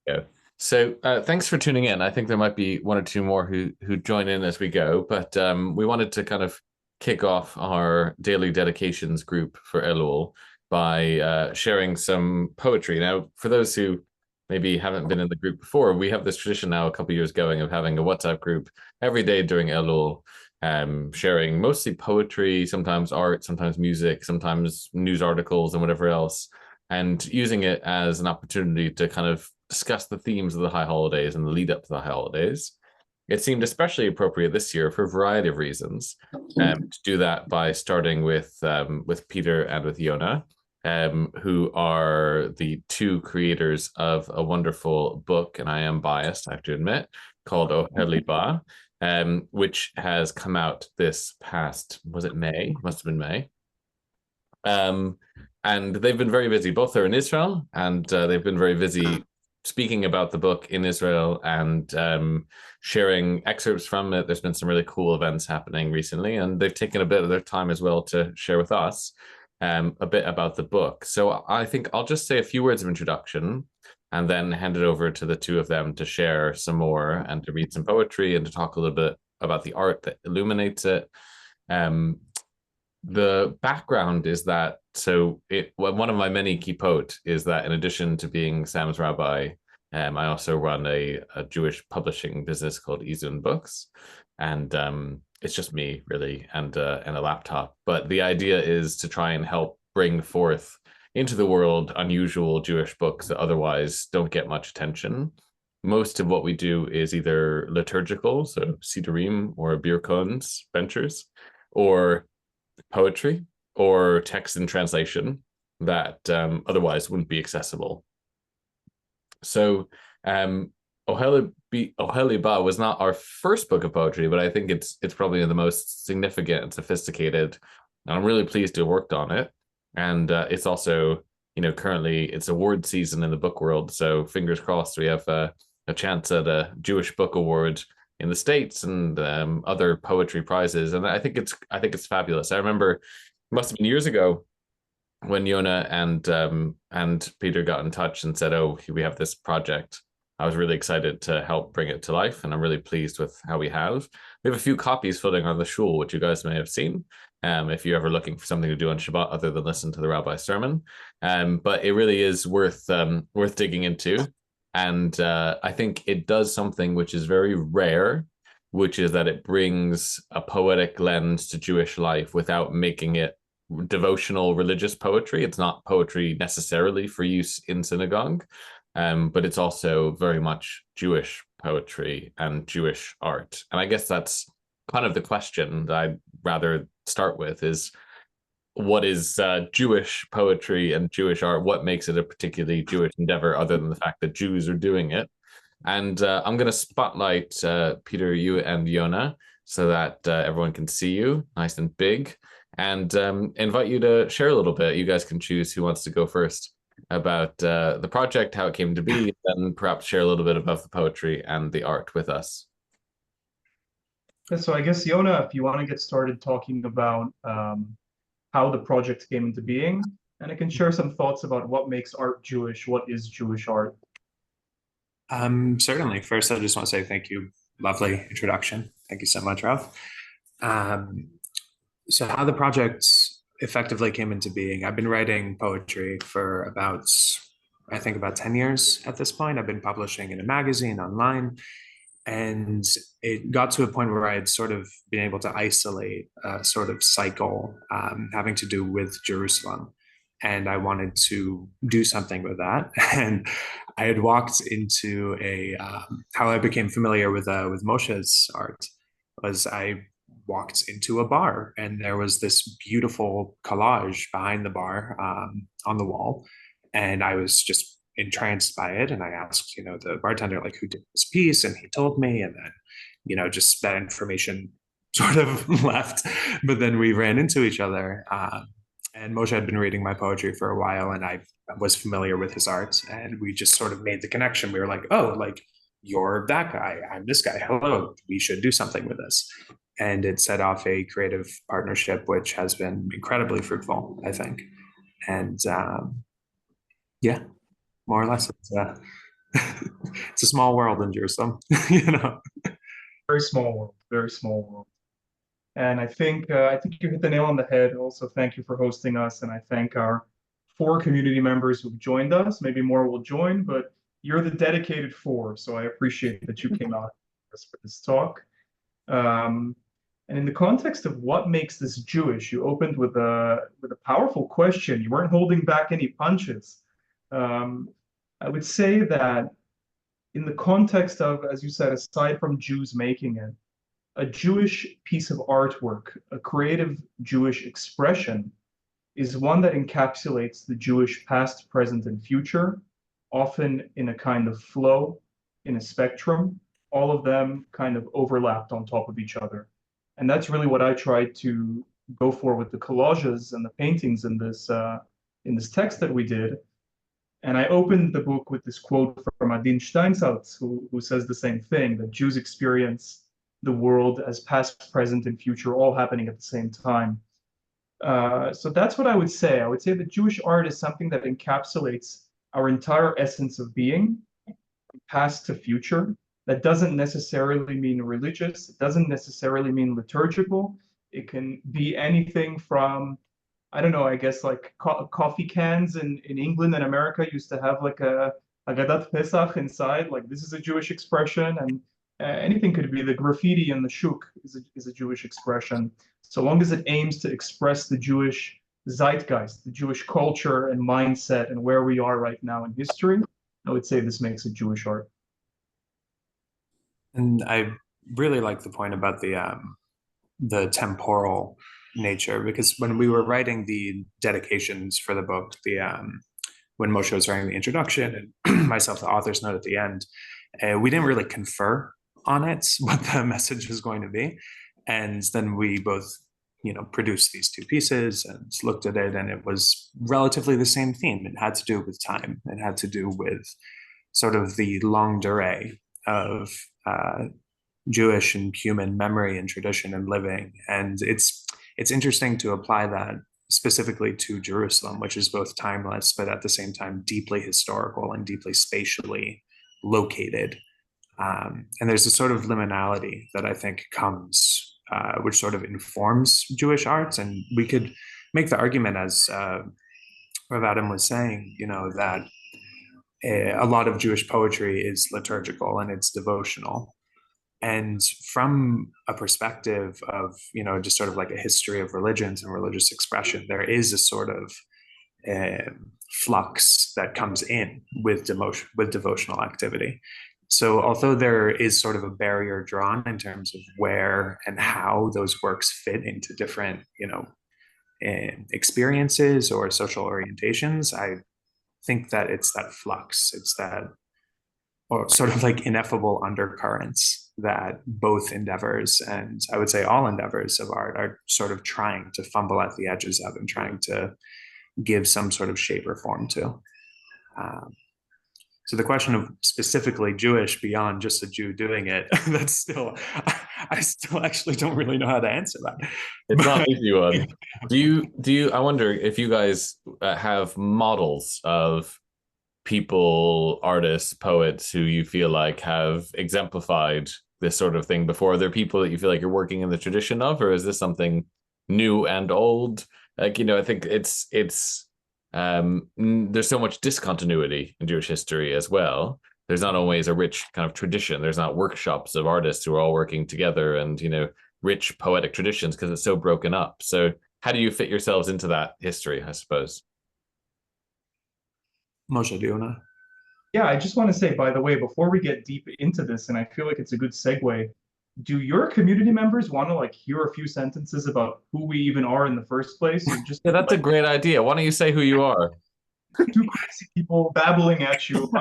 Yeah. So thanks for tuning in. I think there might be one or two more who join in as we go, but we wanted to kind of kick off our daily dedications group for Elul by sharing some poetry. Now, for those who maybe haven't been in the group before, we have this tradition now a couple of years going of having a WhatsApp group every day during Elul, sharing mostly poetry, sometimes art, sometimes music, sometimes news articles and whatever else, and using it as an opportunity to kind of discuss the themes of the high holidays and the lead up to the high holidays. It seemed especially appropriate this year for a variety of reasons to do that by starting with Peter and with Yonah, who are the two creators of a wonderful book, and I am biased, I have to admit, called Ohelibah, which has come out this past, was it May? Must have been May. Um, and they've been very busy. Both are in Israel, and they've been very busy speaking about the book in Israel and sharing excerpts from it. There's been some really cool events happening recently, and they've taken a bit of their time as well to share with us a bit about the book. So I think I'll just say a few words of introduction and then hand it over to the two of them to share some more and to read some poetry and to talk a little bit about the art that illuminates it. Um, the background is that one of my many kippot is that in addition to being Sam's rabbi, I also run a Jewish publishing business called Izun Books, and it's just me really and a laptop. But the idea is to try and help bring forth into the world unusual Jewish books that otherwise don't get much attention. Most of what we do is either liturgical, so Sidurim or Birkons ventures, or poetry or text in translation that otherwise wouldn't be accessible. So Ohelibah was not our first book of poetry, but I think it's probably the most significant and sophisticated. And I'm really pleased to have worked on it. And it's also, currently it's award season in the book world. So fingers crossed we have a chance at a Jewish Book Award in the States and other poetry prizes. And I think it's fabulous. I remember it must have been years ago when Yonah and Peter got in touch and said, "Oh, we have this project." I was really excited to help bring it to life, and I'm really pleased with how we have. We have a few copies floating on the shul, which you guys may have seen, if you're ever looking for something to do on Shabbat other than listen to the rabbi's sermon. But it really is worth digging into, and I think it does something which is very rare, which is that it brings a poetic lens to Jewish life without making it devotional religious poetry. It's not poetry necessarily for use in synagogue, but it's also very much Jewish poetry and Jewish art. And I guess that's kind of the question that I'd rather start with is what is Jewish poetry and Jewish art? What makes it a particularly Jewish endeavor other than the fact that Jews are doing it? And I'm going to spotlight Peter, you and Yonah so that everyone can see you nice and big and invite you to share a little bit. You guys can choose who wants to go first about the project, how it came to be, and perhaps share a little bit about the poetry and the art with us. So I guess, Yonah, if you want to get started talking about how the project came into being, and I can share some thoughts about what makes art Jewish, what is Jewish art. Certainly. First, I just want to say thank you. Lovely introduction. Thank you so much, Ralph. So how the project effectively came into being, I've been writing poetry for I think about 10 years at this point. I've been publishing in a magazine online, and it got to a point where I had sort of been able to isolate a sort of cycle having to do with Jerusalem. And I wanted to do something with that. And I had walked into how I became familiar with Moshe's art was I walked into a bar, and there was this beautiful collage behind the bar on the wall, and I was just entranced by it. And I asked, the bartender, like, who did this piece, and he told me, and then, just that information sort of left. But then we ran into each other, and Moshe had been reading my poetry for a while, and I was familiar with his art, and we just sort of made the connection. We were like, oh, like, you're that guy, I'm this guy. Hello, we should do something with this. And it set off a creative partnership, which has been incredibly fruitful, I think. And yeah, more or less, It's a small world in Jerusalem, you know. Very small world, very small world. And I think you hit the nail on the head. Also, thank you for hosting us, and I thank our 4 community members who've joined us. Maybe more will join, but you're the dedicated 4, so I appreciate that you came out for this talk. Um, and in the context of what makes this Jewish, you opened with a powerful question. You weren't holding back any punches. Um, I would say that in the context of, as you said, aside from Jews making it, a Jewish piece of artwork, a creative Jewish expression, is one that encapsulates the Jewish past, present, and future, often in a kind of flow, in a spectrum, all of them kind of overlapped on top of each other. And that's really what I tried to go for with the collages and the paintings in this text that we did. And I opened the book with this quote from Adin Steinsaltz, who says the same thing, that Jews experience the world as past, present, and future all happening at the same time. So that's what I would say. I would say that Jewish art is something that encapsulates our entire essence of being, past to future. That doesn't necessarily mean religious. It doesn't necessarily mean liturgical. It can be anything from, I don't know, I guess like coffee cans in England and America used to have like a Agadat Pesach inside. Like this is a Jewish expression, and anything could be. The graffiti in the shuk is a Jewish expression. So long as it aims to express the Jewish zeitgeist, the Jewish culture and mindset, and where we are right now in history, I would say this makes it Jewish art. And I really like the point about the temporal nature, because when we were writing the dedications for the book, when Moshe was writing the introduction and myself the author's note at the end, we didn't really confer on it what the message was going to be, and then we both produced these 2 pieces and looked at it, and it was relatively the same theme. It had to do with time. It had to do with sort of the longue durée of Jewish and human memory and tradition and living. And it's interesting to apply that specifically to Jerusalem, which is both timeless, but at the same time deeply historical and deeply spatially located. And there's a sort of liminality that I think comes, which sort of informs Jewish arts. And we could make the argument, as Rav Adam was saying, that a lot of Jewish poetry is liturgical and it's devotional. And from a perspective of, just sort of like a history of religions and religious expression, there is a sort of flux that comes in with devotional activity. So although there is sort of a barrier drawn in terms of where and how those works fit into different, experiences or social orientations, I think that it's that flux, it's that, or sort of like ineffable undercurrents that both endeavors, and I would say all endeavors of art, are sort of trying to fumble at the edges of and trying to give some sort of shape or form to. So the question of specifically Jewish beyond just a Jew doing it, that's still, I still actually don't really know how to answer that. It's not an easy one. Do you, I wonder if you guys have models of people, artists, poets who you feel like have exemplified this sort of thing before? Are there people that you feel like you're working in the tradition of, or is this something new and old? Like, I think it's there's so much discontinuity in Jewish history as well. There's not always a rich kind of tradition. There's not workshops of artists who are all working together and, rich poetic traditions, because it's so broken up. So how do you fit yourselves into that history, I suppose? Moshe, do you want to? Yeah, I just want to say, by the way, before we get deep into this, and I feel like it's a good segue, do your community members want to like hear a few sentences about who we even are in the first place? Or just Yeah, that's a great idea. Why don't you say who you are? 2 crazy people babbling at you.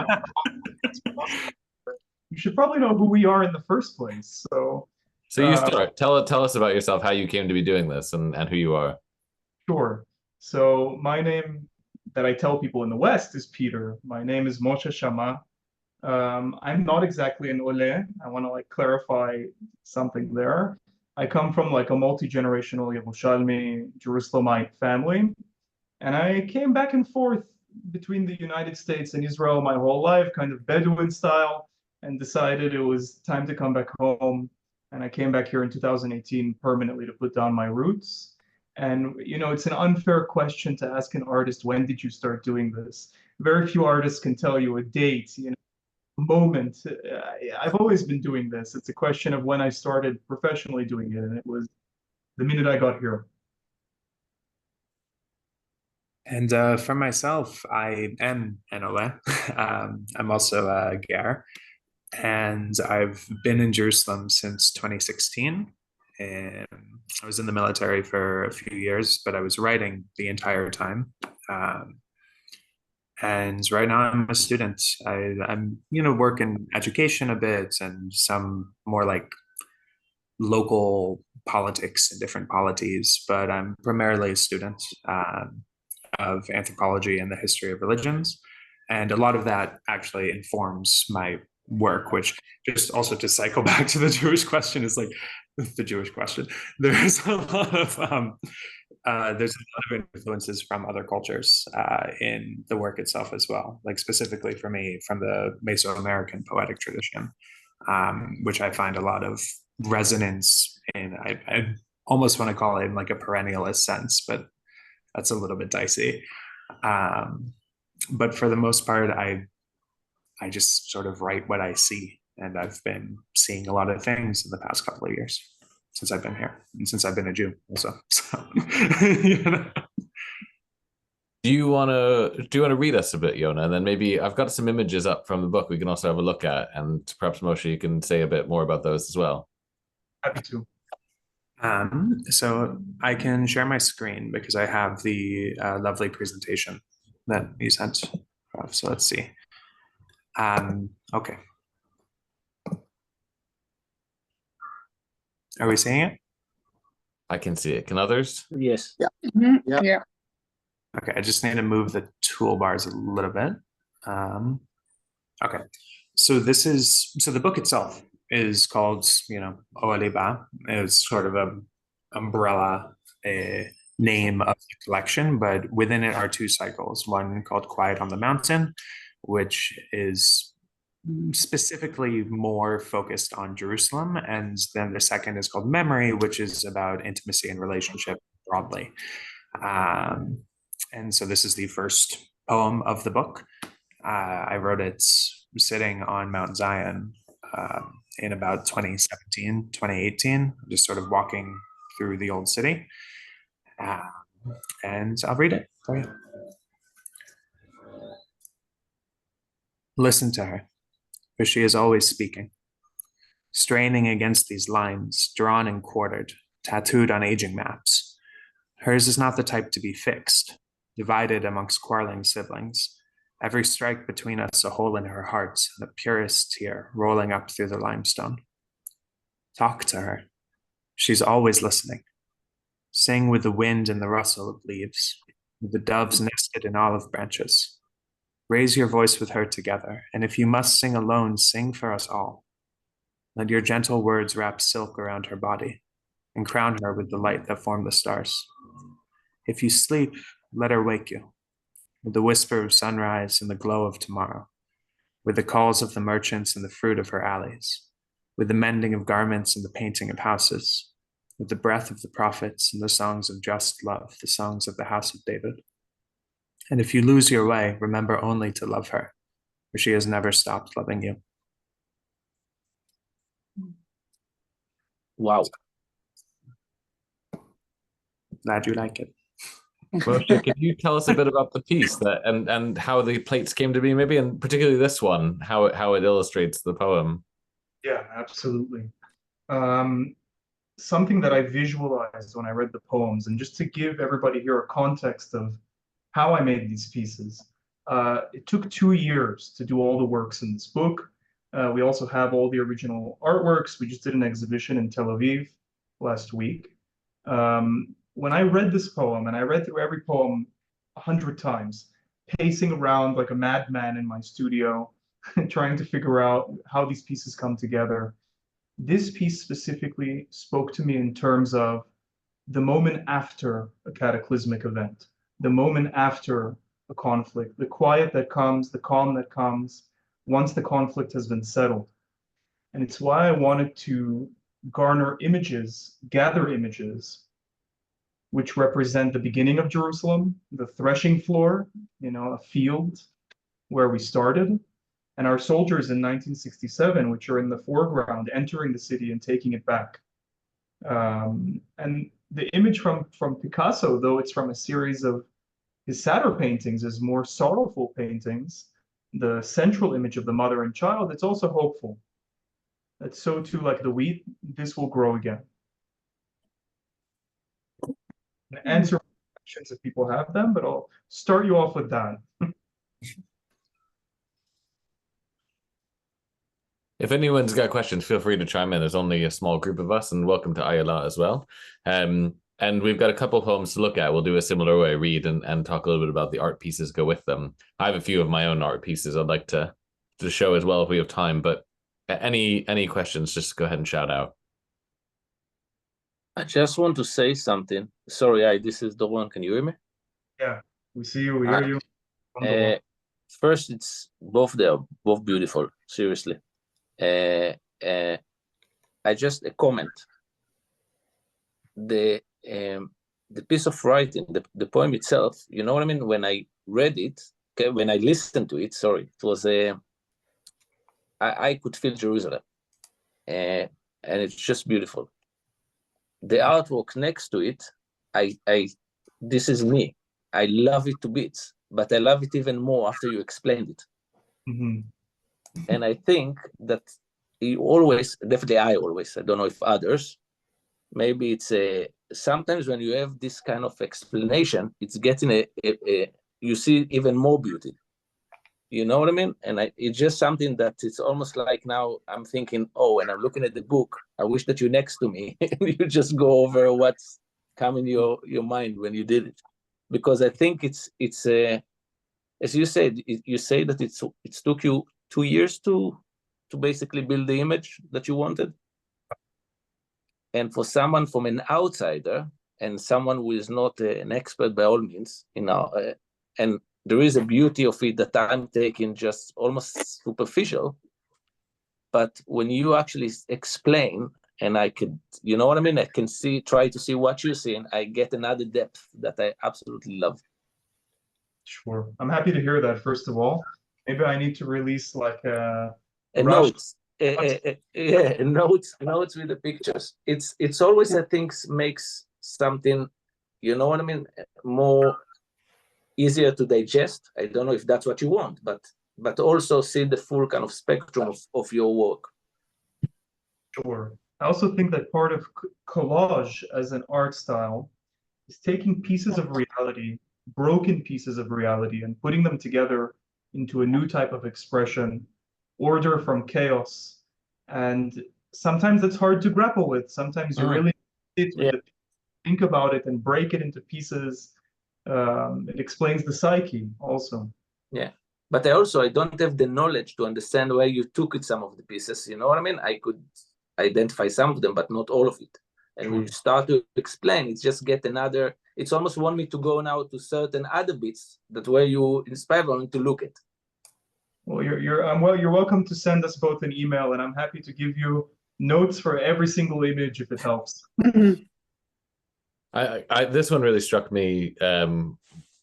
You should probably know who we are in the first place. So you start. Tell us about yourself, how you came to be doing this, and who you are. Sure. So my name that I tell people in the West is Peter. My name is Moshe Shamah. I'm not exactly an Ole. I want to like clarify something there. I come from like a multi-generational Yerushalmi Jerusalemite family, and I came back and forth between the United States and Israel my whole life, kind of Bedouin style, and decided it was time to come back home. And I came back here in 2018 permanently to put down my roots. And, it's an unfair question to ask an artist, when did you start doing this? Very few artists can tell you a date, a moment. I've always been doing this. It's a question of when I started professionally doing it, and it was the minute I got here. And for myself, I am an Ole. I'm also a Ger, and I've been in Jerusalem since 2016. And I was in the military for a few years, but I was writing the entire time. And right now I'm a student. I'm work in education a bit and some more like local politics and different polities, but I'm primarily a student of anthropology and the history of religions. And a lot of that actually informs my work, which, just also to cycle back to the Jewish question, is like the Jewish question. There's a lot of influences from other cultures in the work itself as well. Like specifically for me, from the Mesoamerican poetic tradition, which I find a lot of resonance in. I almost want to call it in like a perennialist sense, but that's a little bit dicey. But for the most part, I just sort of write what I see. And I've been seeing a lot of things in the past couple of years since I've been here and since I've been a Jew also. So, Do you want to read us a bit, Yonah? And then maybe I've got some images up from the book we can also have a look at. And perhaps Moshe, you can say a bit more about those as well. Happy to. So I can share my screen because I have the lovely presentation that you sent. So let's see. Okay. Are we seeing it? I can see it. Can others? Yes. Yeah. Yeah. Yeah. Okay, I just need to move the toolbars a little bit. Okay, so the book itself is called, Ohelibah. It's sort of a umbrella name of the collection, but within it are two cycles. One called Quiet on the Mountain, which is specifically more focused on Jerusalem, and then the second is called Memory, which is about intimacy and relationship broadly. And so this is the first poem of the book. I wrote it sitting on Mount Zion in about 2017, 2018, just sort of walking through the old city. And I'll read it for you. Listen to her, for she is always speaking, straining against these lines, drawn and quartered, tattooed on aging maps. Hers is not the type to be fixed, divided amongst quarreling siblings, every strike between us a hole in her heart, the purest tear rolling up through the limestone. Talk to her. She's always listening. Sing with the wind and the rustle of leaves, with the doves nested in olive branches. Raise your voice with her together, and if you must sing alone, sing for us all. Let your gentle words wrap silk around her body, and crown her with the light that formed the stars. If you sleep, let her wake you, with the whisper of sunrise and the glow of tomorrow, with the calls of the merchants and the fruit of her alleys, with the mending of garments and the painting of houses, with the breath of the prophets and the songs of just love, the songs of the house of David. And if you lose your way, remember only to love her, for she has never stopped loving you. Wow. Glad you like it. Moshe, can you tell us a bit about the piece and how the plates came to be, maybe, and particularly this one, how it illustrates the poem? Yeah, absolutely. Something that I visualized when I read the poems, and just to give everybody here a context of how I made these pieces. It took 2 years to do all the works in this book. We also have all the original artworks. We just did an exhibition in Tel Aviv last week. When I read this poem, and I read through every poem 100 times, pacing around like a madman in my studio, trying to figure out how these pieces come together, this piece specifically spoke to me in terms of the moment after a cataclysmic event, the moment after a conflict, the quiet that comes, the calm that comes once the conflict has been settled. And it's why I wanted to garner images, gather images, which represent the beginning of Jerusalem, the threshing floor, a field where we started, and our soldiers in 1967, which are in the foreground, entering the city and taking it back. And the image from Picasso, though it's from a series of his sadder paintings, is more sorrowful paintings. The central image of the mother and child, it's also hopeful. That so too, like the wheat, this will grow again. And answer questions if people have them, but I'll start you off with that. If anyone's got questions, feel free to chime in. There's only a small group of us, and welcome to Ayala as well. And we've got a couple of poems to look at. We'll do a similar way, read and talk a little bit about the art pieces go with them. I have a few of my own art pieces I'd like to show as well if we have time, but any questions, just go ahead and shout out. I just want to say something. Sorry, this is Doron. Can you hear me? Yeah, we see you, we hear you. First, it's both beautiful, seriously. I just a comment. The piece of writing, the poem itself, you know what I mean? When I read it, okay, when I listened to it, sorry, it was I could feel Jerusalem, and it's just beautiful. The artwork next to it, this is me. I love it to bits, but I love it even more after you explained it. Mm-hmm. And I think that you always, definitely I always, I don't know if others, maybe it's sometimes when you have this kind of explanation, it's getting you see even more beauty. You know what I mean? And it's just something that it's almost like now I'm thinking, oh, and I'm looking at the book, I wish that you're next to me and you just go over what's coming in your mind when you did it. Because I think it's as you said, you say that it took you 2 years to basically build the image that you wanted. And for someone from an outsider and someone who is not an expert by all means, and there is a beauty of it that I'm taking just almost superficial. But when you actually explain, and I could, you know what I mean? I can try to see what you see, and I get another depth that I absolutely love. Sure. I'm happy to hear that, first of all. Maybe I need to release like a notes. Notes with the pictures. It's always, I think, makes something, you know what I mean, more easier to digest. I don't know if that's what you want, but also see the full kind of spectrum of your work. Sure. I also think that part of collage as an art style is taking pieces of reality, broken pieces of reality, and putting them together into a new type of expression, order from chaos. And sometimes it's hard to grapple with. Sometimes you really think about it and break it into pieces. It explains the psyche also. Yeah, but I don't have the knowledge to understand where you took it, some of the pieces. You know what I mean? I could identify some of them, but not all of it. And when you start to explain, it's just get another. It's almost want me to go now to certain other bits that where you inspire me to look at. Well, you're welcome to send us both an email, and I'm happy to give you notes for every single image if it helps. This one really struck me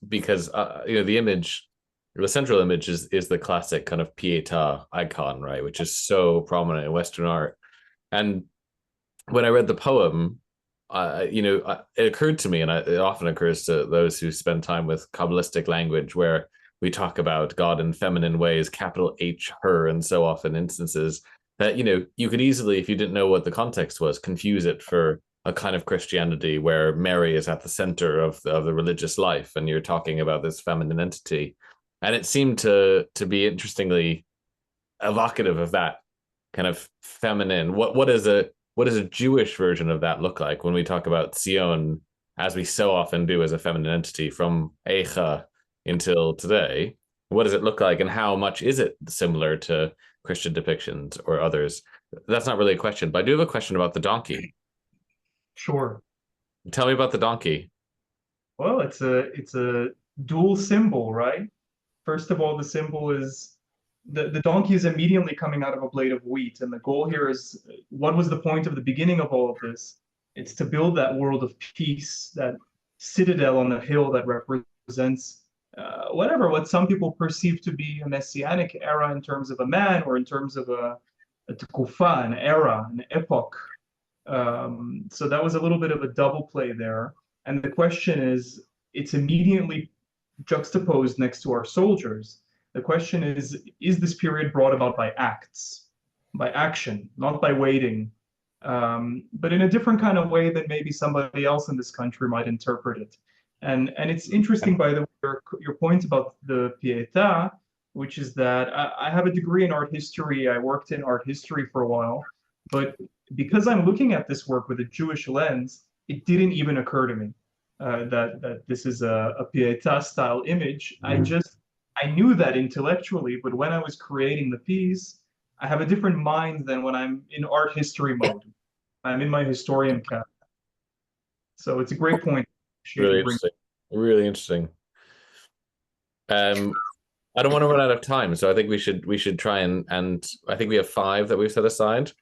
because the central image is the classic kind of Pietà icon, right, which is so prominent in Western art. And when I read the poem, it occurred to me, and it often occurs to those who spend time with Kabbalistic language, where we talk about God in feminine ways, capital H, her, and so often instances that, you could easily, if you didn't know what the context was, confuse it for a kind of Christianity where Mary is at the center of the religious life, and you're talking about this feminine entity. And it seemed to be interestingly evocative of that kind of feminine. What does a Jewish version of that look like when we talk about Zion, as we so often do as a feminine entity from Eicha until today? What does it look like, and how much is it similar to Christian depictions or others? That's not really a question, but I do have a question about the donkey. Sure. Tell me about the donkey. Well, it's a dual symbol, right? First of all, the symbol is the donkey is immediately coming out of a blade of wheat. And the goal here is, what was the point of the beginning of all of this? It's to build that world of peace, that citadel on the hill that represents what some people perceive to be a messianic era in terms of a man, or in terms of a tekufa, an era, an epoch. So that was a little bit of a double play there. And the question is, it's immediately juxtaposed next to our soldiers. The question is this period brought about by acts, by action, not by waiting, but in a different kind of way than maybe somebody else in this country might interpret it. And it's interesting, by the way, your point about the Pietà, which is that I have a degree in art history. I worked in art history for a while, but because I'm looking at this work with a Jewish lens, it didn't even occur to me that this is a Pietà style image. I knew that intellectually, but when I was creating the piece, I have a different mind than when I'm in art history mode. I'm in my historian cap. So it's a great point. Really interesting. Really interesting. I don't want to run out of time, so I think we should try and I think we have 5 that we've set aside.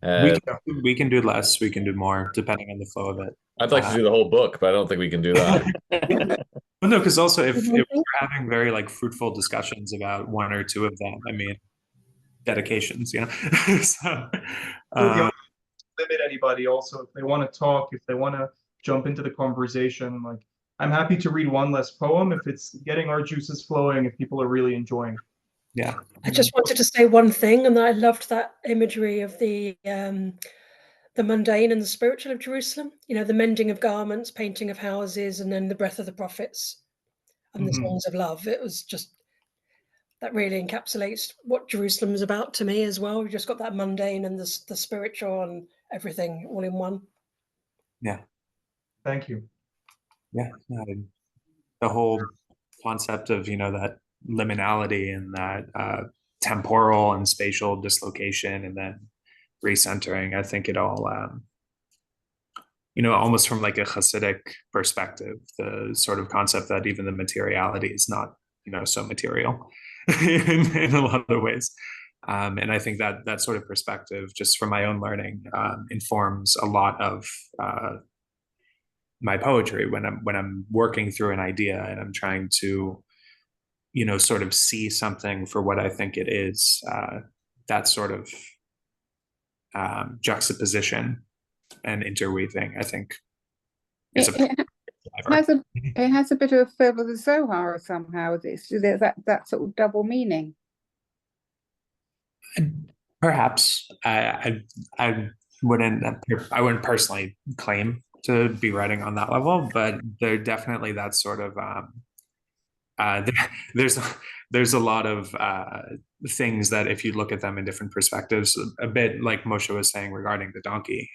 We can do less, we can do more, depending on the flow of it. I'd like to do the whole book, but I don't think we can do that. Well, no, because also if we're having very like fruitful discussions about 1 or 2 of them, I mean, dedications, you know. So, limit anybody also if they want to talk, if they want to jump into the conversation. Like, I'm happy to read one less poem if it's getting our juices flowing, if people are really enjoying. Yeah. I just wanted to say one thing, and I loved that imagery of the mundane and the spiritual of Jerusalem. You know, the mending of garments, painting of houses, and then the breath of the prophets and the songs of love. It was just, that really encapsulates what Jerusalem is about to me as well. We've just got that mundane and the spiritual and everything all in one. Yeah. Thank you. Yeah. The whole concept of, you know, that liminality and that temporal and spatial dislocation and then recentering, I think it all, you know, almost from like a Hasidic perspective, the sort of concept that even the materiality is not, you know, so material in a lot of ways. And I think that that sort of perspective, just from my own learning, informs a lot of my poetry when I'm working through an idea and I'm trying to, you know, sort of see something for what I think it is. That sort of juxtaposition and interweaving, I think, is it has a bit of a feel of the Zohar somehow. There's that sort of double meaning. Perhaps I wouldn't personally claim to be writing on that level, but there definitely that sort of there's a lot of things that if you look at them in different perspectives, a bit like Moshe was saying regarding the donkey,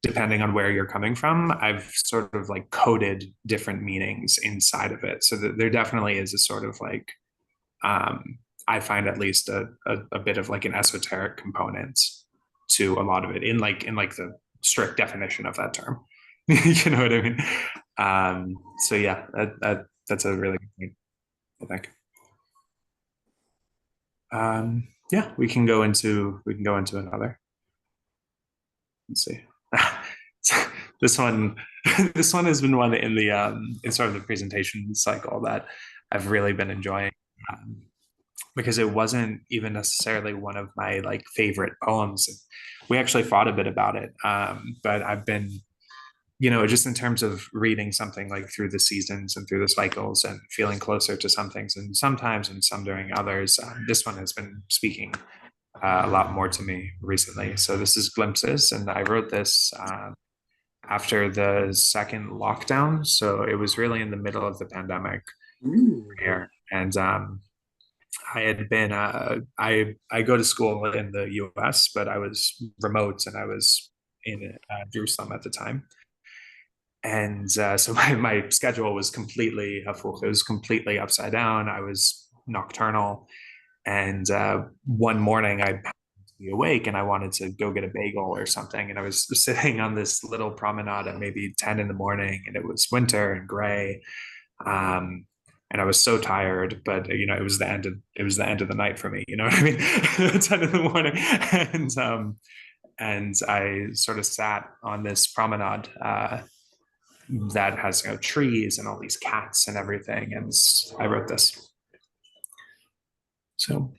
depending on where you're coming from, I've sort of like coded different meanings inside of it. So there definitely is a sort of like, I find at least a bit of like an esoteric component to a lot of it in like the strict definition of that term. You know what I mean? So yeah, that's a really good point, I think. Yeah, we can go into another. Let's see. This one has been one in the in sort of the presentation cycle that I've really been enjoying, because it wasn't even necessarily one of my like favorite poems. We actually thought a bit about it, but I've been, you know, just in terms of reading something like through the seasons and through the cycles and feeling closer to some things and sometimes and some during others, this one has been speaking a lot more to me recently. So this is Glimpses, and I wrote this after the second lockdown. So it was really in the middle of the pandemic here. And I had been, I go to school in the US, but I was remote and I was in Jerusalem at the time. And so my schedule was completely hafuch. It was completely upside down. I was nocturnal. And one morning I happened to be awake and I wanted to go get a bagel or something. And I was sitting on this little promenade at maybe 10 in the morning, and it was winter and gray. and I was so tired, but it was the end of the night for me. You know what I mean? 10 in the morning, and I sort of sat on this promenade that has trees and all these cats and everything, and I wrote this. So,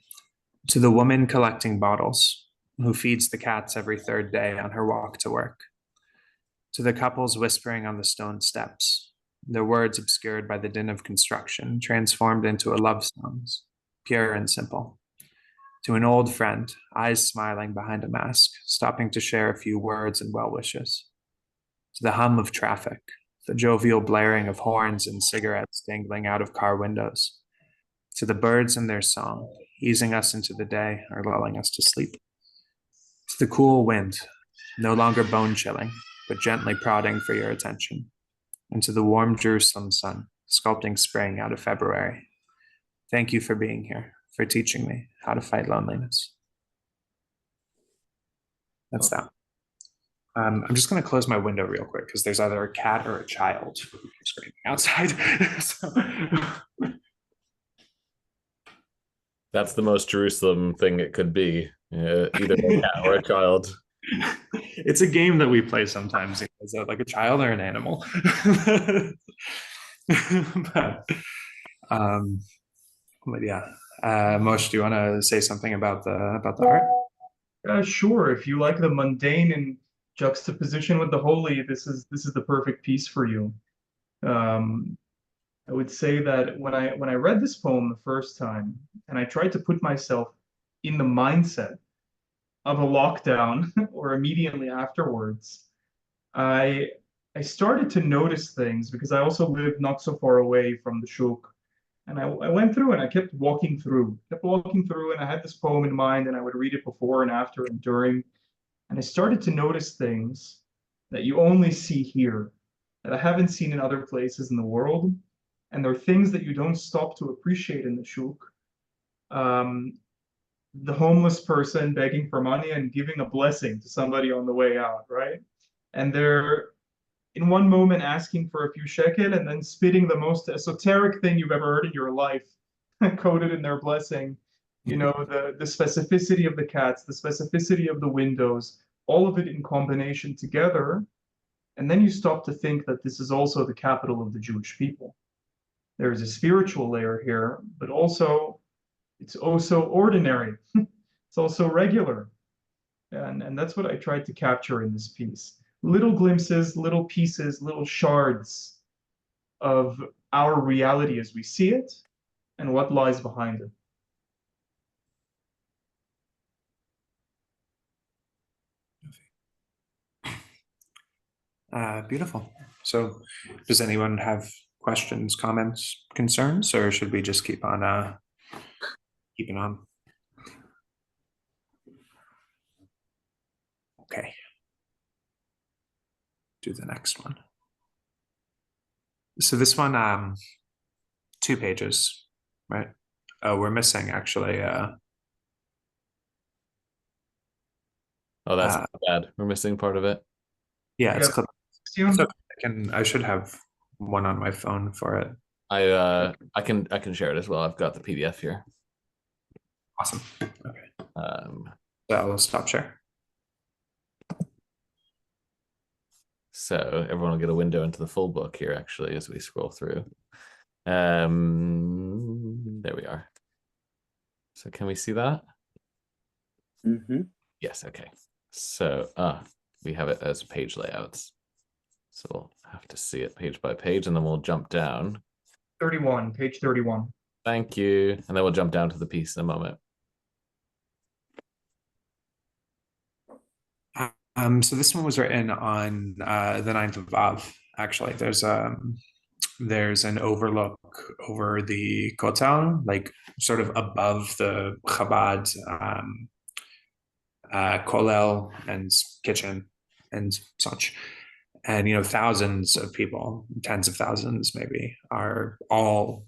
to the woman collecting bottles, who feeds the cats every third day on her walk to work. To the couples whispering on the stone steps, their words obscured by the din of construction, transformed into a love songs, pure and simple. To an old friend, eyes smiling behind a mask, stopping to share a few words and well wishes. To the hum of traffic, the jovial blaring of horns and cigarettes dangling out of car windows. To the birds and their song, easing us into the day or lulling us to sleep. To the cool wind, no longer bone chilling, but gently prodding for your attention. And to the warm Jerusalem sun, sculpting spring out of February. Thank you for being here, for teaching me how to fight loneliness. That's that. I'm just going to close my window real quick because there's either a cat or a child screaming outside. So. That's the most Jerusalem thing it could be. Either a cat or a child. It's a game that we play sometimes. Is it like a child or an animal? but yeah, Moshe, do you want to say something about the art? Sure. If you like the mundane in juxtaposition with the holy, this is the perfect piece for you. I would say that when I read this poem the first time, and I tried to put myself in the mindset of a lockdown or immediately afterwards, I started to notice things because I also lived not so far away from the shuk. And I went through and I kept walking through, and I had this poem in mind, and I would read it before and after and during. And I started to notice things that you only see here, that I haven't seen in other places in the world. And there are things that you don't stop to appreciate in the shuk. The homeless person begging for money and giving a blessing to somebody on the way out, right? And they're in one moment asking for a few shekel and then spitting the most esoteric thing you've ever heard in your life, coded in their blessing. The specificity of the cats, the specificity of the windows, all of it in combination together. And then you stop to think that this is also the capital of the Jewish people. There is a spiritual layer here, but also it's also ordinary. It's also regular. And that's what I tried to capture in this piece. Little glimpses, little pieces, little shards of our reality as we see it and what lies behind it. Beautiful. So does anyone have questions, comments, concerns, or should we just keep on keeping on? Okay. Do the next one. So this one, 2 pages, right? Oh, we're missing actually. Oh, that's not bad. We're missing part of it. Yeah, it's clip. it. So I should have one on my phone for it. I can share it as well. I've got the PDF here. Awesome. Okay. So I'll stop share. So everyone will get a window into the full book here, actually, as we scroll through. There we are. So can we see that? Mm-hmm. Yes, okay. So we have it as page layouts. So we'll have to see it page by page, and then we'll jump down. 31, page 31. Thank you. And then we'll jump down to the piece in a moment. So this one was written on the 9th of Av, actually. There's an overlook over the Kotel, like sort of above the Chabad Kolel and kitchen and such. And, thousands of people, tens of thousands maybe, are all,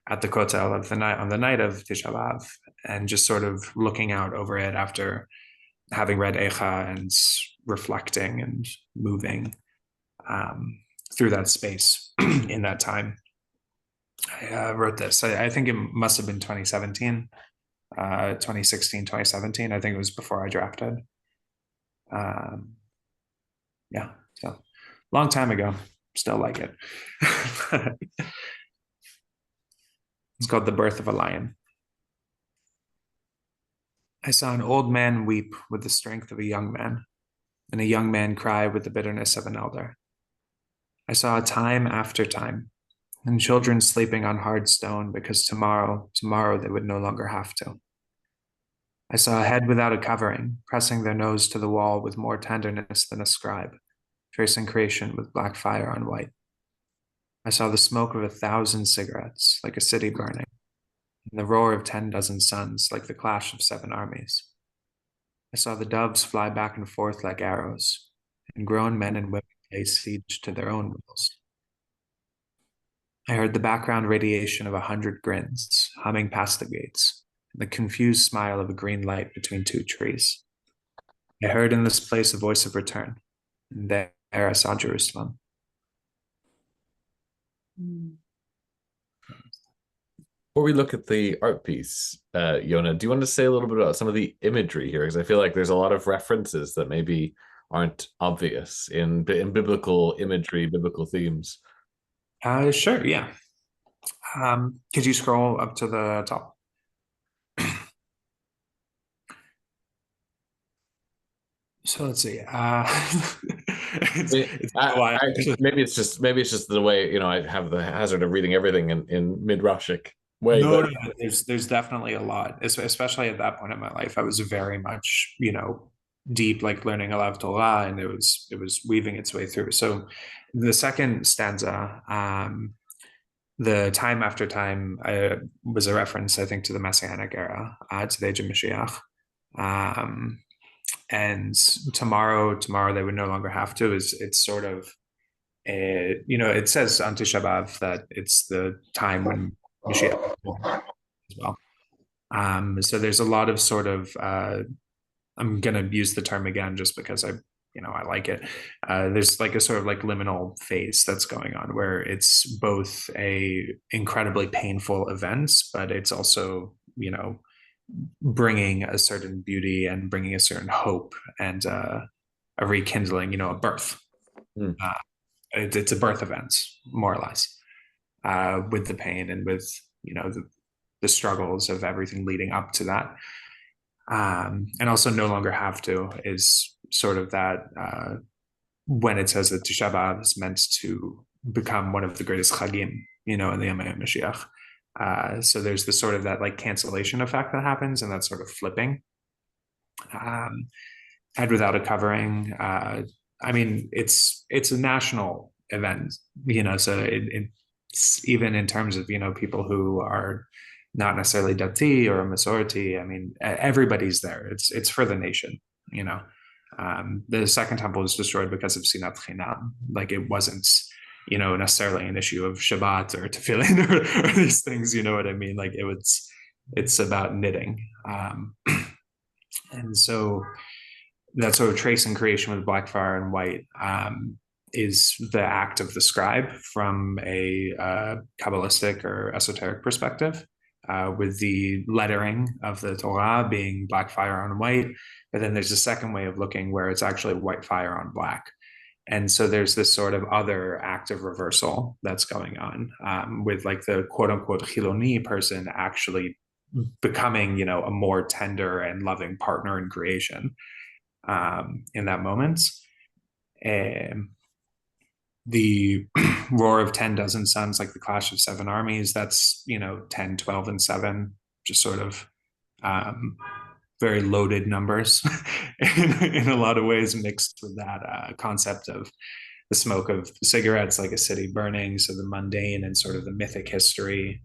at the Kotel on the night of Tisha B'Av, and just sort of looking out over it after having read Eicha and reflecting and moving through that space in that time. I wrote this. I think it must have been 2017, 2016, 2017. I think it was before I drafted. Yeah, so long time ago. Still like it. It's called The Birth of a Lion. I saw an old man weep with the strength of a young man, and a young man cry with the bitterness of an elder. I saw time after time, and children sleeping on hard stone because tomorrow they would no longer have to. I saw a head without a covering, pressing their nose to the wall with more tenderness than a scribe, tracing creation with black fire on white. I saw the smoke of 1,000 cigarettes, like a city burning, and the roar of 10 dozen suns, like the clash of 7 armies. I saw the doves fly back and forth like arrows, and grown men and women lay siege to their own wills. I heard the background radiation of 100 grins humming past the gates, and the confused smile of a green light between 2 trees. I heard in this place a voice of return, and there I saw Jerusalem. Before we look at the art piece, Yonah, do you want to say a little bit about some of the imagery here? Because I feel like there's a lot of references that maybe aren't obvious in biblical imagery, biblical themes. Sure, yeah. Could you scroll up to the top? So let's see. Maybe it's just the way I have the hazard of reading everything in mid-Rushic way. No, there's definitely a lot, especially at that point in my life. I was very much deep, like learning a lot of Torah, and it was weaving its way through. So the second stanza, the time after time, was a reference, I think, to the Messianic era, to the age of Mashiach. And tomorrow they would no longer have to. It's sort of it says on Tisha B'Av that it's the time when Mashiach was born as well. So there's a lot of sort of I'm gonna use the term again just because I like it. There's like a sort of like liminal phase that's going on where it's both a incredibly painful event, but it's also bringing a certain beauty and bringing a certain hope and a rekindling, a birth. It's a birth event, more or less, with the pain and with the struggles of everything leading up to that. And also no longer have to is sort of that when it says that Tisha B'Av is meant to become one of the greatest chagim, in the Yom Mashiach. So there's this sort of that like cancellation effect that happens, and that sort of flipping. Head without a covering. I mean, it's a national event, so it's even in terms of people who are not necessarily dati or masorti. I mean, everybody's there. It's for the nation. The second temple was destroyed because of sinat chinam. Like it wasn't necessarily an issue of Shabbat or tefillin or these things, you know what I mean? Like it's about knitting. And so that sort of tracing creation with black fire and white is the act of the scribe from a Kabbalistic or esoteric perspective, with the lettering of the Torah being black fire on white. But then there's a second way of looking where it's actually white fire on black. And so there's this sort of other act of reversal that's going on, with like the quote unquote Chiloni person actually becoming, a more tender and loving partner in creation in that moment. The roar of 10 dozen suns, like the clash of 7 armies, that's 10, 12, and 7, just sort of very loaded numbers in a lot of ways, mixed with that concept of the smoke of cigarettes, like a city burning. So the mundane and sort of the mythic history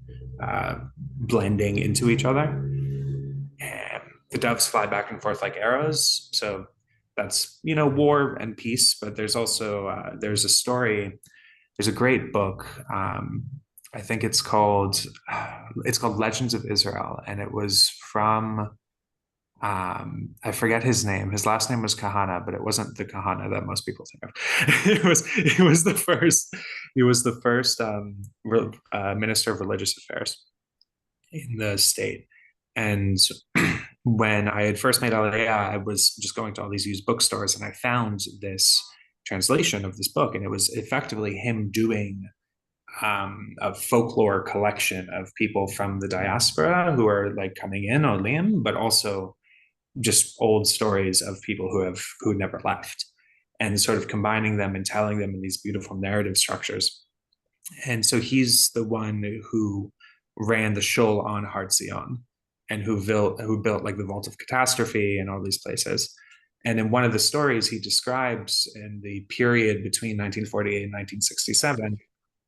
blending into each other. And the doves fly back and forth like arrows. So that's, war and peace. But there's also, there's a story, there's a great book. I think it's called Legends of Israel. And it was from I forget his name. His last name was Kahana, but it wasn't the Kahana that most people think of. It was the first minister of religious affairs in the state. And when I had first made Aliyah, I was just going to all these used bookstores, and I found this translation of this book, and it was effectively him doing a folklore collection of people from the diaspora who are like coming in on Liam, but also just old stories of people who never left, and sort of combining them and telling them in these beautiful narrative structures. And so he's the one who ran the shul on Har Zion, and who built like the Vault of Catastrophe and all these places. And in one of the stories, he describes in the period between 1948 and 1967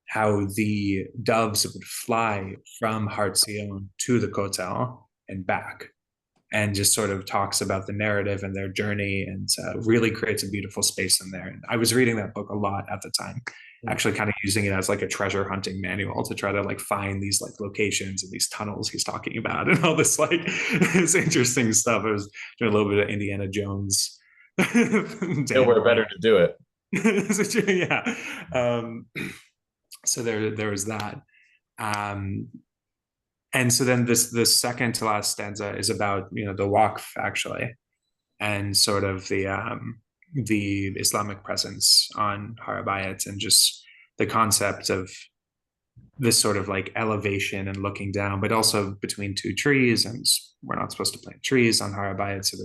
how the doves would fly from Har Zion to the Kotel and back, and just sort of talks about the narrative and their journey, and really creates a beautiful space in there. And I was reading that book a lot at the time, actually kind of using it as like a treasure hunting manual to try to like find these like locations and these tunnels he's talking about and all this like this interesting stuff. I was doing a little bit of Indiana Jones. Nowhere better to do it. Yeah. So there was that. And so then this second to last stanza is about, the Waqf actually, and sort of the Islamic presence on Har Habayit, and just the concept of this sort of like elevation and looking down, but also between two trees, and we're not supposed to plant trees on Har Habayit. So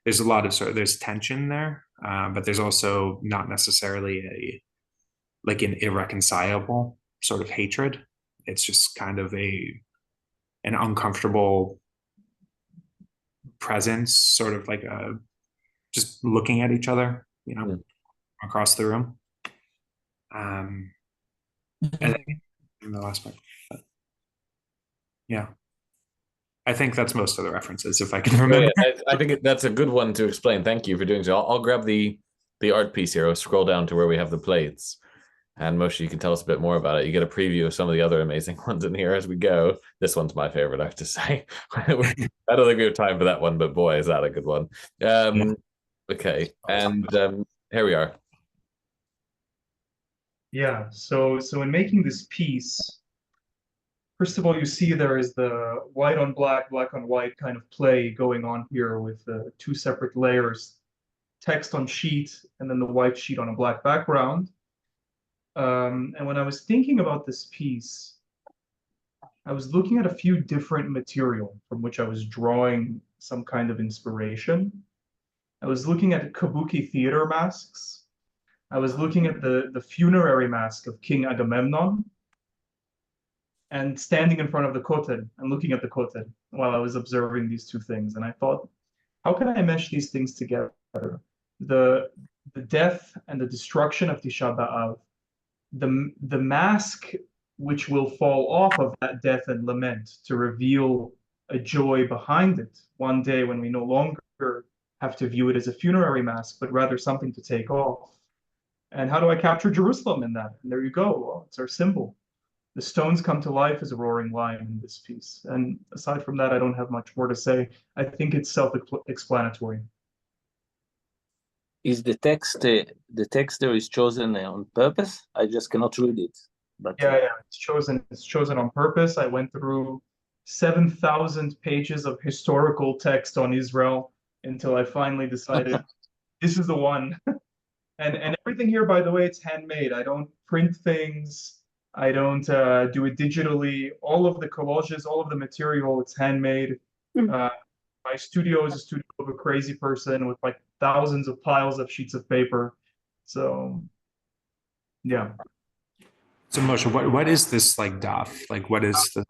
there's a lot of there's tension there, but there's also not necessarily an irreconcilable sort of hatred. It's just kind of an uncomfortable presence, sort of like just looking at each other, across the room. And in the last part, but yeah, I think that's most of the references, if I can remember. Yeah, I think that's a good one to explain. Thank you for doing so. I'll grab the art piece here. I'll scroll down to where we have the plates. And Moshe, you can tell us a bit more about it. You get a preview of some of the other amazing ones in here as we go. This one's my favorite, I have to say. I don't think we have time for that one, but boy, is that a good one. Okay, and here we are. Yeah, so in making this piece, first of all, you see there is the white on black, black on white kind of play going on here with two separate layers, text on sheet, and then the white sheet on a black background. And when I was thinking about this piece, I was looking at a few different material from which I was drawing some kind of inspiration. I was looking at kabuki theater masks. I was looking at the funerary mask of King Agamemnon, and standing in front of the Kotel and looking at the Kotel while I was observing these two things. And I thought, how can I mesh these things together? The death and the destruction of Tisha B'Av, the mask which will fall off of that death and lament to reveal a joy behind it one day when we no longer have to view it as a funerary mask, but rather something to take off. And how do I capture Jerusalem in that? And there you go. Well, it's our symbol. The stones come to life as a roaring lion in this piece. And aside from that, I don't have much more to say. I think it's self-explanatory. Is the text there is chosen on purpose? I just cannot read it. But yeah, it's chosen on purpose. I went through 7,000 pages of historical text on Israel until I finally decided this is the one. And everything here, by the way, it's handmade. I don't print things. I don't do it digitally. All of the collages, all of the material, it's handmade. My studio is a studio of a crazy person with like thousands of piles of sheets of paper. So, yeah. So Moshe, what is this like daf? Like, what is the?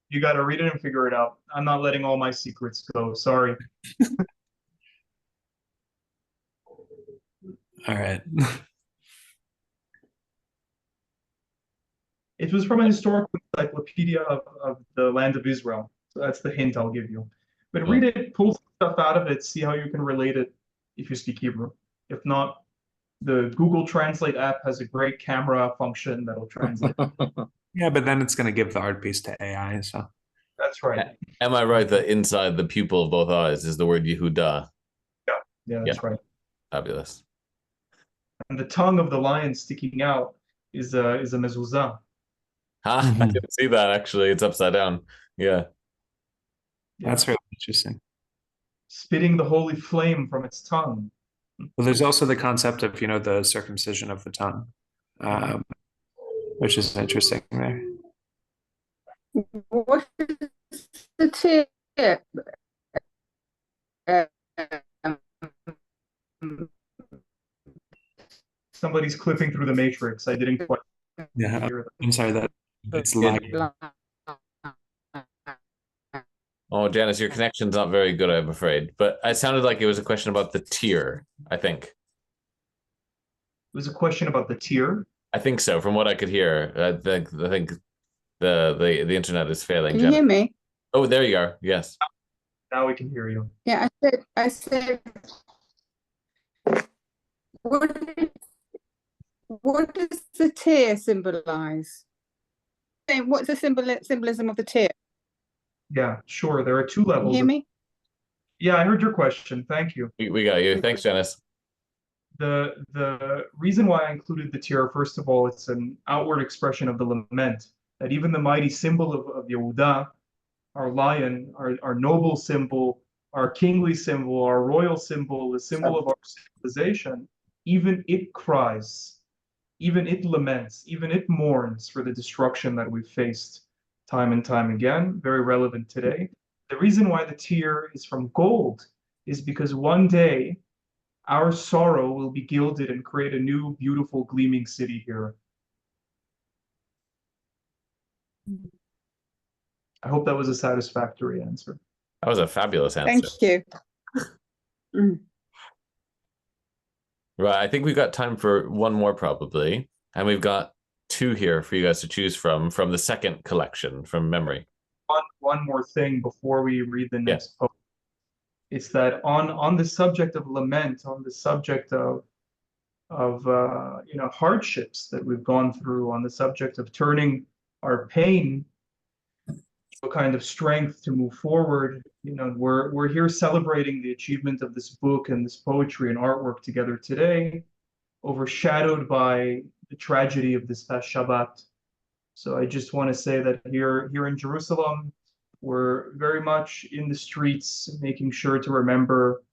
You got to read it and figure it out. I'm not letting all my secrets go. Sorry. All right. It was from a historical encyclopedia of the land of Israel. So that's the hint I'll give you. But read it, pull stuff out of it, see how you can relate it if you speak Hebrew. If not, the Google Translate app has a great camera function that'll translate. Yeah, but then it's going to give the art piece to AI. So That's right. Am I right that inside the pupil of both eyes is the word Yehuda? Yeah, that's right. Fabulous. And the tongue of the lion sticking out is a mezuzah. I didn't see that actually. It's upside down. Yeah. That's really interesting. Spitting the holy flame from its tongue. Well, there's also the concept of, the circumcision of the tongue, which is interesting there. What is the tip? Somebody's clipping through the matrix. I didn't quite hear that. I'm sorry that it's like Oh, Janice, your connection's not very good, I'm afraid. But it sounded like it was a question about the tier, I think. It was a question about the tier. I think so, from what I could hear. I think the internet is failing. Can you hear me? Oh, there you are. Yes. Now we can hear you. Yeah, I said, what does the tear symbolize? What's the symbolism of the tear? Yeah, sure. There are two levels. Can you hear me? Yeah, I heard your question. Thank you. We got you. Thanks, Janice. The reason why I included the tear, first of all, it's an outward expression of the lament, that even the mighty symbol of Yehuda, our lion, our noble symbol, our kingly symbol, our royal symbol, the symbol of our civilization, even it cries, even it laments, even it mourns for the destruction that we've faced time and time again, very relevant today. The reason why the tear is from gold is because one day our sorrow will be gilded and create a new, beautiful, gleaming city here. I hope that was a satisfactory answer. That was a fabulous answer. Thank you. Right, I think we've got time for one more probably. And we've got two here for you guys to choose from the second collection from memory. One more thing before we read the next poem. It's that on the subject of lament, on the subject of hardships that we've gone through, on the subject of turning our pain to a kind of strength to move forward, we're here celebrating the achievement of this book and this poetry and artwork together today, overshadowed by the tragedy of this past Shabbat. So I just want to say that here in Jerusalem, we're very much in the streets, making sure to remember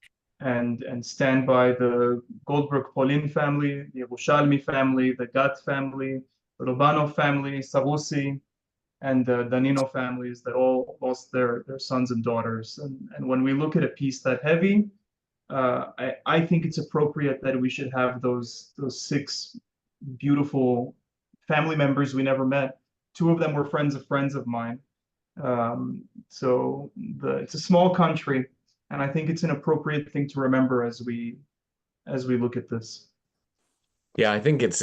and stand by the Goldberg-Polin family, the Yerushalmi family, the Gat family, the Robanov family, Sarusi, and the Danino families that all lost their sons and daughters. And when we look at a piece that heavy, I think it's appropriate that we should have those 6 beautiful family members we never met. 2 of them were friends of mine. So it's a small country, and I think it's an appropriate thing to remember as we look at this. Yeah, I think it's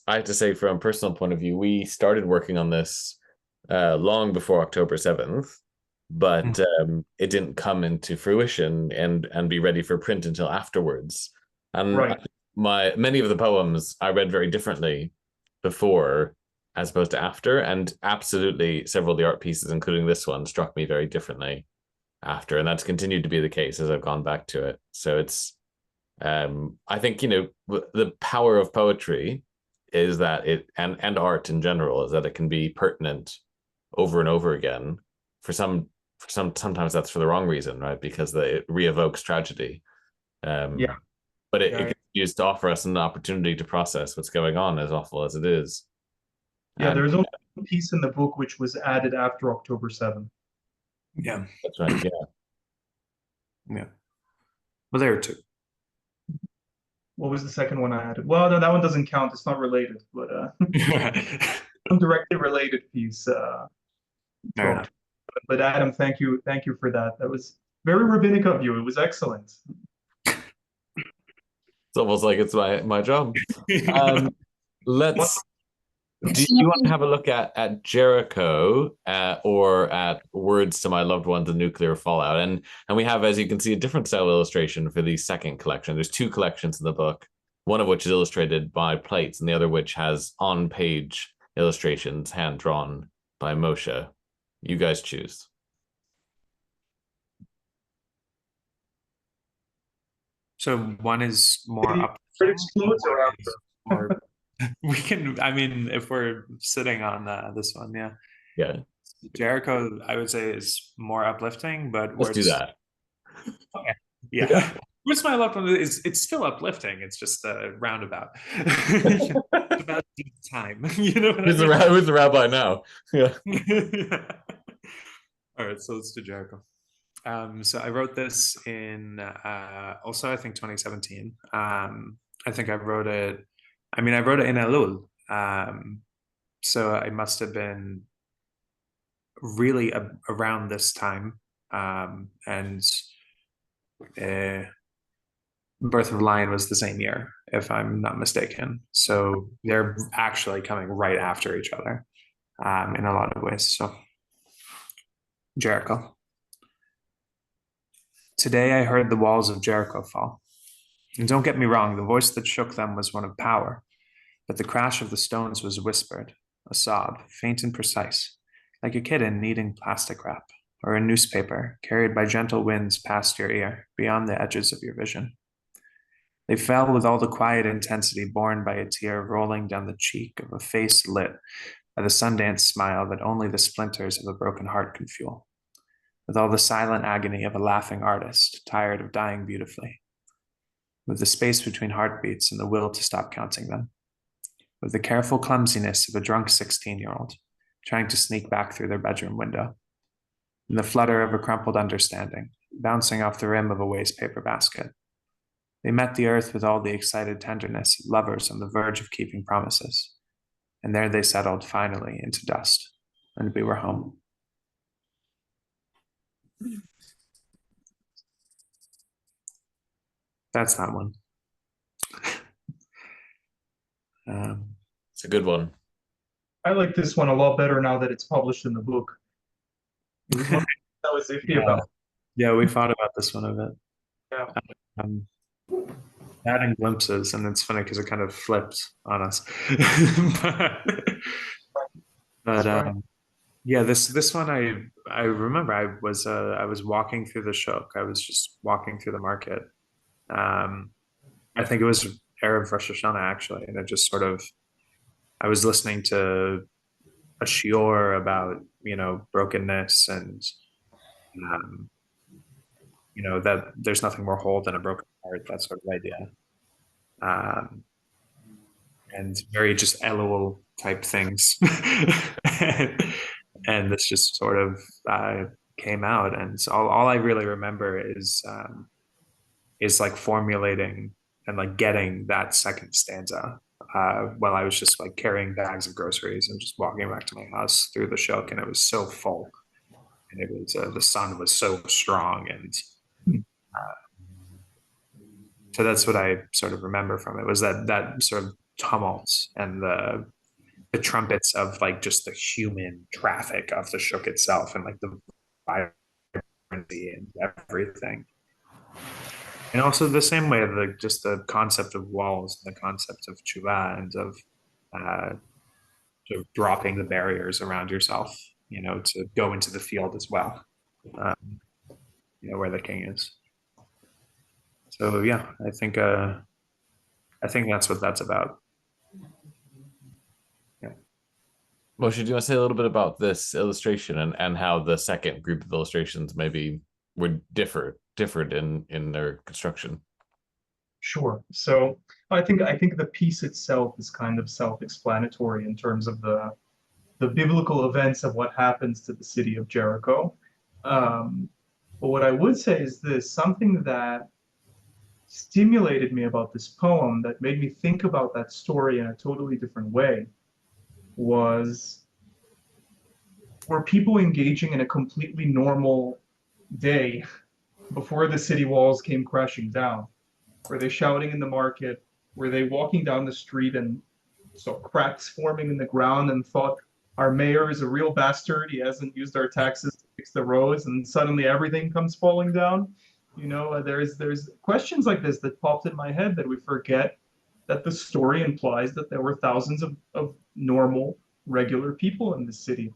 I have to say, from a personal point of view, we started working on this long before October 7th, but it didn't come into fruition and be ready for print until afterwards. And right. Many of the poems I read very differently before as opposed to after, and absolutely several of the art pieces, including this one, struck me very differently after, and that's continued to be the case as I've gone back to it. So it's I think the power of poetry is that it and art in general is that it can be pertinent over and over again. Sometimes that's for the wrong reason, right? Because it re-evokes tragedy. But it continues to offer us an opportunity to process what's going on, as awful as it is. Yeah, there's only one piece in the book which was added after October 7th. Yeah, that's right. Yeah. Well, there are 2. What was the second one I added? Well, no, that one doesn't count. It's not related, but some directly related piece. But Adam, thank you for that. That was very rabbinic of you. It was excellent. It's almost like it's my job. Do you want to have a look at Jericho or at Words to My Loved One, The Nuclear Fallout? And we have, as you can see, a different style illustration for the second collection. There's 2 collections in the book, one of which is illustrated by plates and the other which has on-page illustrations hand-drawn by Moshe. You guys choose. So one is more Maybe up. it explodes or after. Or we can, I mean, if we're sitting on this one, yeah. Yeah, Jericho, I would say, is more uplifting, but let's do that. Okay. Yeah. Where's my left one? It's still uplifting. It's just a roundabout. It's about deep time. You know what Who's I mean? who's the rabbi now? Yeah. All right, so let's do Jericho. So I wrote this in also I think 2017. I think I wrote it. I mean, I wrote it in Elul. So it must have been really around this time. And Birth of a Lion was the same year, if I'm not mistaken. So they're actually coming right after each other in a lot of ways. So Jericho. Today I heard the walls of Jericho fall. And don't get me wrong, the voice that shook them was one of power, but the crash of the stones was whispered, a sob, faint and precise, like a kitten kneading plastic wrap, or a newspaper carried by gentle winds past your ear, beyond the edges of your vision. They fell with all the quiet intensity borne by a tear rolling down the cheek of a face lit by the Sundance smile that only the splinters of a broken heart can fuel, with all the silent agony of a laughing artist, tired of dying beautifully, with the space between heartbeats and the will to stop counting them, with the careful clumsiness of a drunk 16-year-old trying to sneak back through their bedroom window, and the flutter of a crumpled understanding, bouncing off the rim of a waste paper basket. They met the earth with all the excited tenderness of lovers on the verge of keeping promises, and there they settled finally into dust, and we were home. That's that one. It's a good one. I like this one a lot better now that it's published in the book. It was one that was iffy about. Yeah, we thought about this one a bit. Yeah. Adding glimpses, and it's funny because it kind of flipped on us. but yeah, this one I remember I was walking through the shuk. I was just walking through the market. I think it was Erev Rosh Hashanah actually, and it just sort of I was listening to a shiur about brokenness and that there's nothing more whole than a broken heart, that sort of idea. And very just Elul type things. and this just sort of came out. And so all I really remember is like formulating and like getting that second stanza while I was just like carrying bags of groceries and just walking back to my house through the shuk, and it was so full. And it was the sun was so strong, and so that's what I sort of remember from it, was that sort of tumult and the trumpets of like just the human traffic of the shuk itself, and like the vibrancy and everything. And also the same way, just the concept of walls, the concept of tshuva, and of sort of dropping the barriers around yourself, to go into the field as well, where the king is. So yeah, I think that's what that's about. Yeah. Moshe, do you want to say a little bit about this illustration and how the second group of illustrations maybe would differed in their construction? Sure. So I think the piece itself is kind of self-explanatory in terms of the biblical events of what happens to the city of Jericho. But what I would say is this: something that stimulated me about this poem, that made me think about that story in a totally different way, were people engaging in a completely normal day before the city walls came crashing down? Were they shouting in the market? Were they walking down the street and saw cracks forming in the ground and thought, our mayor is a real bastard, he hasn't used our taxes to fix the roads, and suddenly everything comes falling down? There's questions like this that popped in my head, that we forget that the story implies that there were thousands of normal, regular people in the city,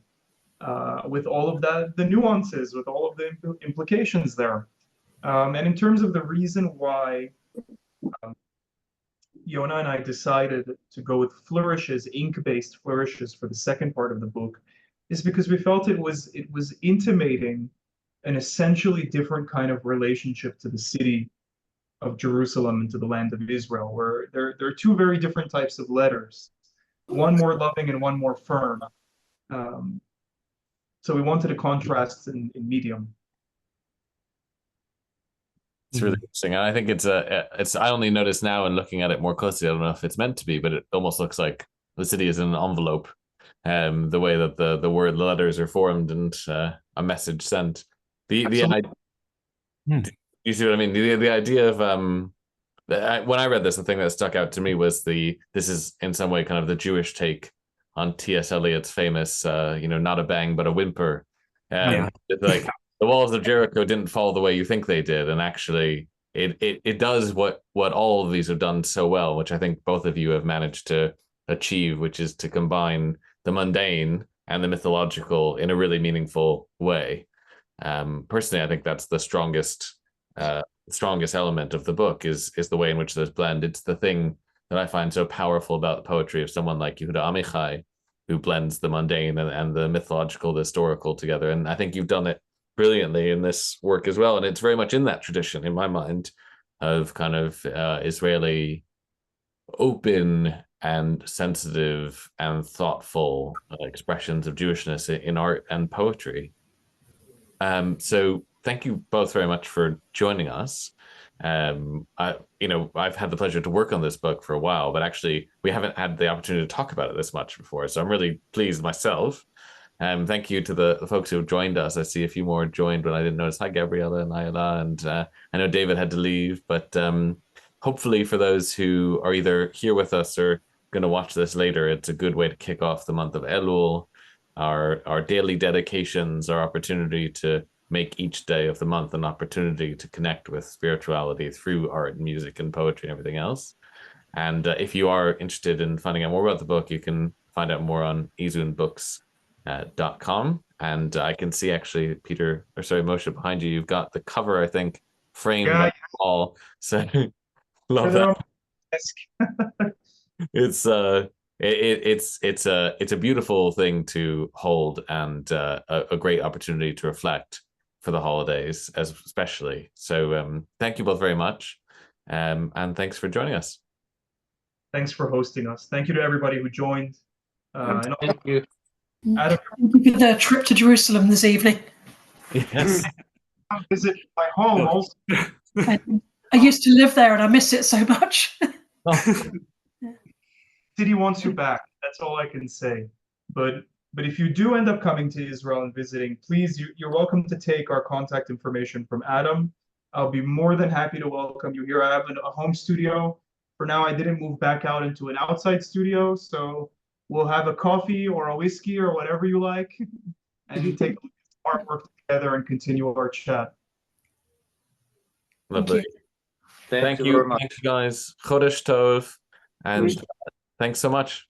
with all of the nuances, with all of the implications there. And in terms of the reason why Yonah and I decided to go with flourishes, ink-based flourishes for the second part of the book, is because we felt it was intimating an essentially different kind of relationship to the city of Jerusalem and to the land of Israel, where there are two very different types of letters, one more loving and one more firm. So we wanted a contrast in medium. It's really interesting, and I think it's I only noticed now and looking at it more closely. I don't know if it's meant to be, but it almost looks like the city is in an envelope. The way that the letters are formed and a message sent. You see what I mean? The idea of when I read this, the thing that stuck out to me was this is in some way kind of the Jewish take on T.S. Eliot's famous not a bang but a whimper. It's like the walls of Jericho didn't fall the way you think they did, and actually it does what all of these have done so well, which I think both of you have managed to achieve, which is to combine the mundane and the mythological in a really meaningful way. Personally, I think that's the strongest element of the book is the way in which those blend. It's the thing that I find so powerful about the poetry of someone like Yehuda Amichai, who blends the mundane and the mythological, the historical together. And I think you've done it brilliantly in this work as well. And it's very much in that tradition, in my mind, of kind of Israeli open and sensitive and thoughtful expressions of Jewishness in art and poetry. So thank you both very much for joining us. I've had the pleasure to work on this book for a while, but actually we haven't had the opportunity to talk about it this much before. So I'm really pleased myself. Thank you to the folks who have joined us. I see a few more joined when I didn't notice. Hi, Gabriella and Ayala. And I know David had to leave, but hopefully for those who are either here with us or going to watch this later, it's a good way to kick off the month of Elul, our daily dedications, our opportunity to make each day of the month an opportunity to connect with spirituality through art and music and poetry and everything else. And if you are interested in finding out more about the book, you can find out more on izunbooks.com. And I can see actually, Moshe, behind you, you've got the cover, I think, framed on the wall. So love that. It's a beautiful thing to hold and a great opportunity to reflect for the holidays, especially. So thank you both very much, and thanks for joining us. Thanks for hosting us. Thank you to everybody who joined. Thank you. Adam, Thank you for the trip to Jerusalem this evening. Yes. visit my home also. I used to live there and I miss it so much. City wants you back. That's all I can say. But if you do end up coming to Israel and visiting, please, you're welcome to take our contact information from Adam. I'll be more than happy to welcome you here. I have a home studio. For now, I didn't move back out into an outside studio, so we'll have a coffee or a whiskey or whatever you like, and take a look at artwork together and continue our chat. Lovely. Thank you very much. Thank you, guys. Chodesh Tov, and thanks so much.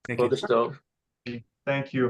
Thank you. Chodesh Tov. Thank you.